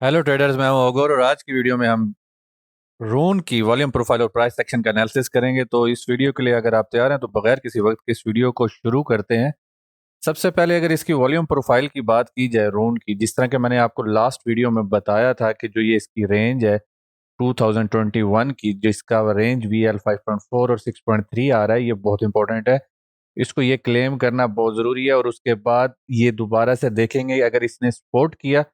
Hello traders, मैं हूं ओगोर और आज की वीडियो में हम रून की वॉल्यूम प्रोफाइल और प्राइस सेक्शन का एनालिसिस करेंगे। तो इस वीडियो के लिए अगर आप तैयार हैं तो बगैर किसी वक्त के इस वीडियो को शुरू करते हैं। सबसे पहले अगर इसकी वॉल्यूम प्रोफाइल की बात की जाए रून की, जिस तरह के मैंने आपको लास्ट वीडियो में बताया था कि जो ये इसकी रेंज है 2021 की, जिसका रेंज VL 5.4 और 6.3 आ रहा है, ये बहुत इंपॉर्टेंट है। इसको ये क्लेम करना बहुत ज़रूरी है और उसके बाद ये दोबारा से देखेंगे। अगर इसने सपोर्ट किया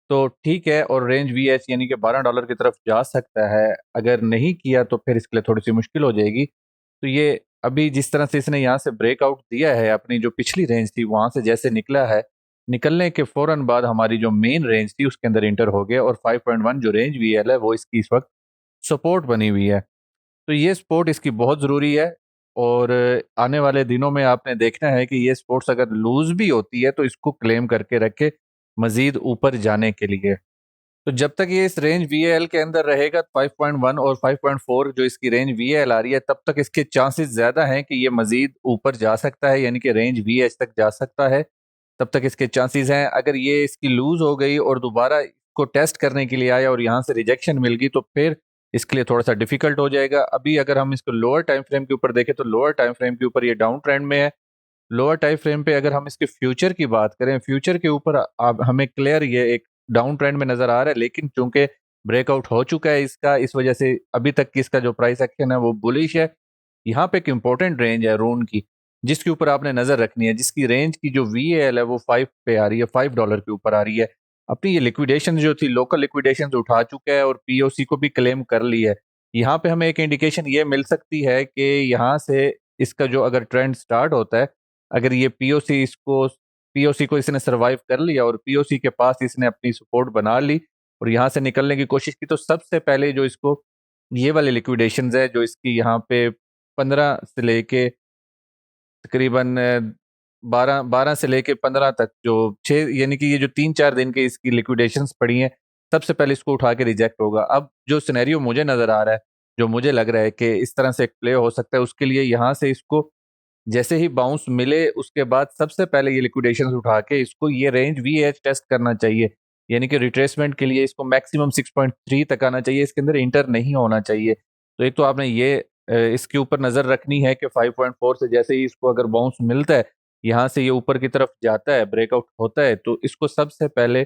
तो ठीक है और रेंज VH यानी कि $12 की तरफ जा सकता है। अगर नहीं किया तो फिर इसके लिए थोड़ी सी मुश्किल हो जाएगी। तो ये अभी जिस तरह से इसने यहाँ से ब्रेकआउट दिया है, अपनी जो पिछली रेंज थी वहां से जैसे निकला है, निकलने के फौरन बाद हमारी जो मेन रेंज थी उसके अंदर इंटर हो गया और 5.1 जो रेंज VL है वो इसकी इस वक्त सपोर्ट बनी हुई है। तो ये सपोर्ट इसकी बहुत ज़रूरी है और आने वाले दिनों में आपने देखना है कि ये सपोर्ट्स अगर लूज भी होती है तो इसको क्लेम करके रखे मजीद ऊपर जाने के लिए। तो जब तक ये इस रेंज VAL के अंदर रहेगा 5.1 और 5.4 जो इसकी रेंज VAL आ रही है, तब तक इसके चांसेस ज़्यादा हैं कि ये मजीद ऊपर जा सकता है, यानी कि रेंज VH तक जा सकता है। तब तक इसके चांसेस हैं। अगर ये इसकी लूज हो गई और दोबारा इसको टेस्ट करने के लिए आया और यहाँ से रिजेक्शन मिल गई तो फिर इसके लिए थोड़ा सा डिफिकल्ट हो जाएगा। अभी अगर हम इसको लोअर टाइम फ्रेम के ऊपर देखें तो लोअर टाइम फ्रेम के ऊपर ये डाउन ट्रेंड में है। लोअर टाइम फ्रेम पे अगर हम इसके फ्यूचर की बात करें, फ्यूचर के ऊपर अब हमें क्लियर ये एक डाउन ट्रेंड में नजर आ रहा है, लेकिन चूंकि ब्रेकआउट हो चुका है इसका, इस वजह से अभी तक की इसका जो प्राइस एक्शन है वो बुलिश है। यहाँ पे एक इंपॉर्टेंट रेंज है रून की जिसके ऊपर आपने नजर रखनी है, जिसकी रेंज की जो VAL है वो 5 पे आ रही है, $5 के ऊपर आ रही है। अपनी ये लिक्विडेशन जो थी, लोकल लिक्विडेशन उठा चुका है और POC को भी क्लेम कर ली है। यहाँ पे हमें एक इंडिकेशन ये मिल सकती है कि यहाँ से इसका जो अगर ट्रेंड स्टार्ट होता है, अगर ये POC को इसने सरवाइव कर लिया और POC के पास इसने अपनी सपोर्ट बना ली और यहाँ से निकलने की कोशिश की, तो सबसे पहले जो इसको ये वाले लिक्विडेशंस है जो इसकी यहाँ पे 15 से लेके तकरीबन 12 से लेके 15 तक, जो 6 यानी कि ये जो 3-4 दिन की इसकी लिक्विडेशंस पड़ी हैं, सबसे पहले इसको उठा के रिजेक्ट होगा। अब जो सिनेरियो मुझे नजर आ रहा है, जो मुझे लग रहा है कि इस तरह से एक प्ले हो सकता है, उसके लिए यहाँ से इसको जैसे ही बाउंस मिले उसके बाद सबसे पहले ये लिक्विडेशन उठा के इसको ये रेंज VH टेस्ट करना चाहिए। यानी कि रिट्रेसमेंट के लिए इसको मैक्सिमम 6.3 तक आना चाहिए, इसके अंदर इंटर नहीं होना चाहिए। तो एक तो आपने ये इसके ऊपर नजर रखनी है कि 5.4 से जैसे ही इसको अगर बाउंस मिलता है, यहाँ से ये ऊपर की तरफ जाता है, ब्रेकआउट होता है, तो इसको सबसे पहले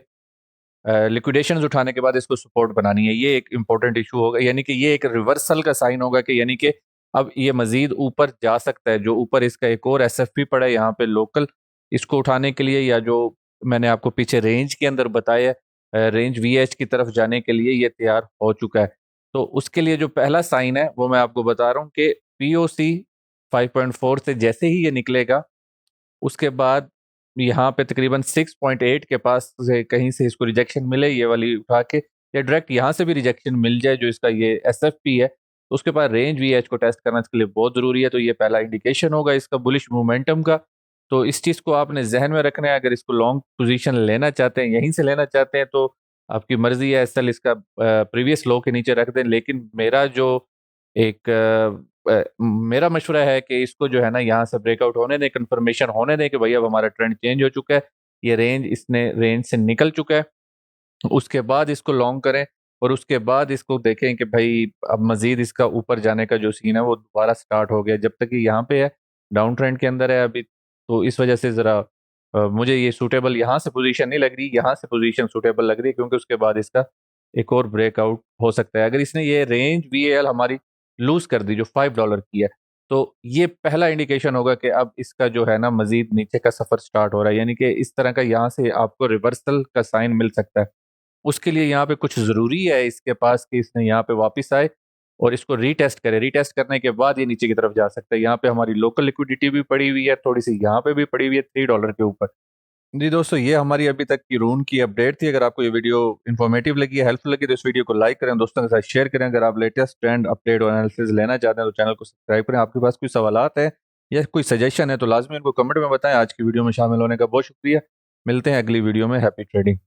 लिक्विडेशंस उठाने के बाद इसको सपोर्ट बनानी है। ये एक इंपॉर्टेंट इशू होगा, यानी कि ये एक रिवर्सल का साइन होगा कि यानी कि अब ये मजीद ऊपर जा सकता है। जो ऊपर इसका एक और SFP पड़ा है यहाँ पे लोकल, इसको उठाने के लिए, या जो मैंने आपको पीछे रेंज के अंदर बताया रेंज VH की तरफ जाने के लिए ये तैयार हो चुका है। तो उसके लिए जो पहला साइन है वो मैं आपको बता रहा हूँ कि POC 5.4 से जैसे ही ये निकलेगा, उसके बाद यहाँ पे तकरीबन 6.8 के पास से कहीं से इसको रिजेक्शन मिले ये वाली उठा के, या डायरेक्ट यहाँ से भी रिजेक्शन मिल जाए जो इसका ये SFP है, तो उसके बाद रेंज VH को टेस्ट करना इसके लिए बहुत ज़रूरी है। तो ये पहला इंडिकेशन होगा इसका बुलिश मोमेंटम का। तो इस चीज़ को आपने जहन में रखना है। अगर इसको लॉन्ग पोजीशन लेना चाहते हैं, यहीं से लेना चाहते हैं, तो आपकी मर्जी है। SL इसका प्रीवियस लो के नीचे रख दें, लेकिन मेरा जो एक मेरा मशवरा है कि इसको जो है ना यहाँ से ब्रेकआउट होने दें, कंफर्मेशन होने दें कि भाई अब हमारा ट्रेंड चेंज हो चुका है, ये रेंज इसने रेंज से निकल चुका है। उसके बाद इसको लॉन्ग करें और उसके बाद इसको देखें कि भाई अब मजीद इसका ऊपर जाने का जो सीन है वो दोबारा स्टार्ट हो गया। जब तक ये यहाँ पे है, डाउन ट्रेंड के अंदर है अभी, तो इस वजह से ज़रा मुझे ये सूटेबल यहाँ से पोजीशन नहीं लग रही, यहाँ से पोजीशन सूटेबल लग रही है, क्योंकि उसके बाद इसका एक और ब्रेकआउट हो सकता है। अगर इसने ये रेंज VAL हमारी लूज कर दी जो $5 की है, तो ये पहला इंडिकेशन होगा कि अब इसका जो है ना मजीद नीचे का सफर स्टार्ट हो रहा है, यानी कि इस तरह का यहाँ से आपको रिवर्सल का साइन मिल सकता है। उसके लिए यहाँ पे कुछ ज़रूरी है इसके पास कि इसने यहाँ पे वापस आए और इसको रीटेस्ट करे। रीटेस्ट करने के बाद ये नीचे की तरफ जा सकता है। यहाँ पे हमारी लोकल लिक्विडिटी भी पड़ी हुई है, थोड़ी सी यहाँ पे भी पड़ी हुई है $3 के ऊपर। जी दोस्तों, ये हमारी अभी तक की रून की अपडेट थी। अगर आपको ये वीडियो इन्फॉर्मेटिव लगी है, हेल्पफुल लगी, तो इस वीडियो को लाइक करें, दोस्तों के साथ शेयर करें। अगर आप लेटेस्ट ट्रेंड अपडेट और एनालिसिस लेना चाहते हैं तो चैनल को सब्सक्राइब करें। आपके पास कोई सवालात है या कोई सजेशन है तो लाजमी उनको कमेंट में बताएं। आज की वीडियो में शामिल होने का बहुत शुक्रिया। मिलते हैं अगली वीडियो में। Happy trading.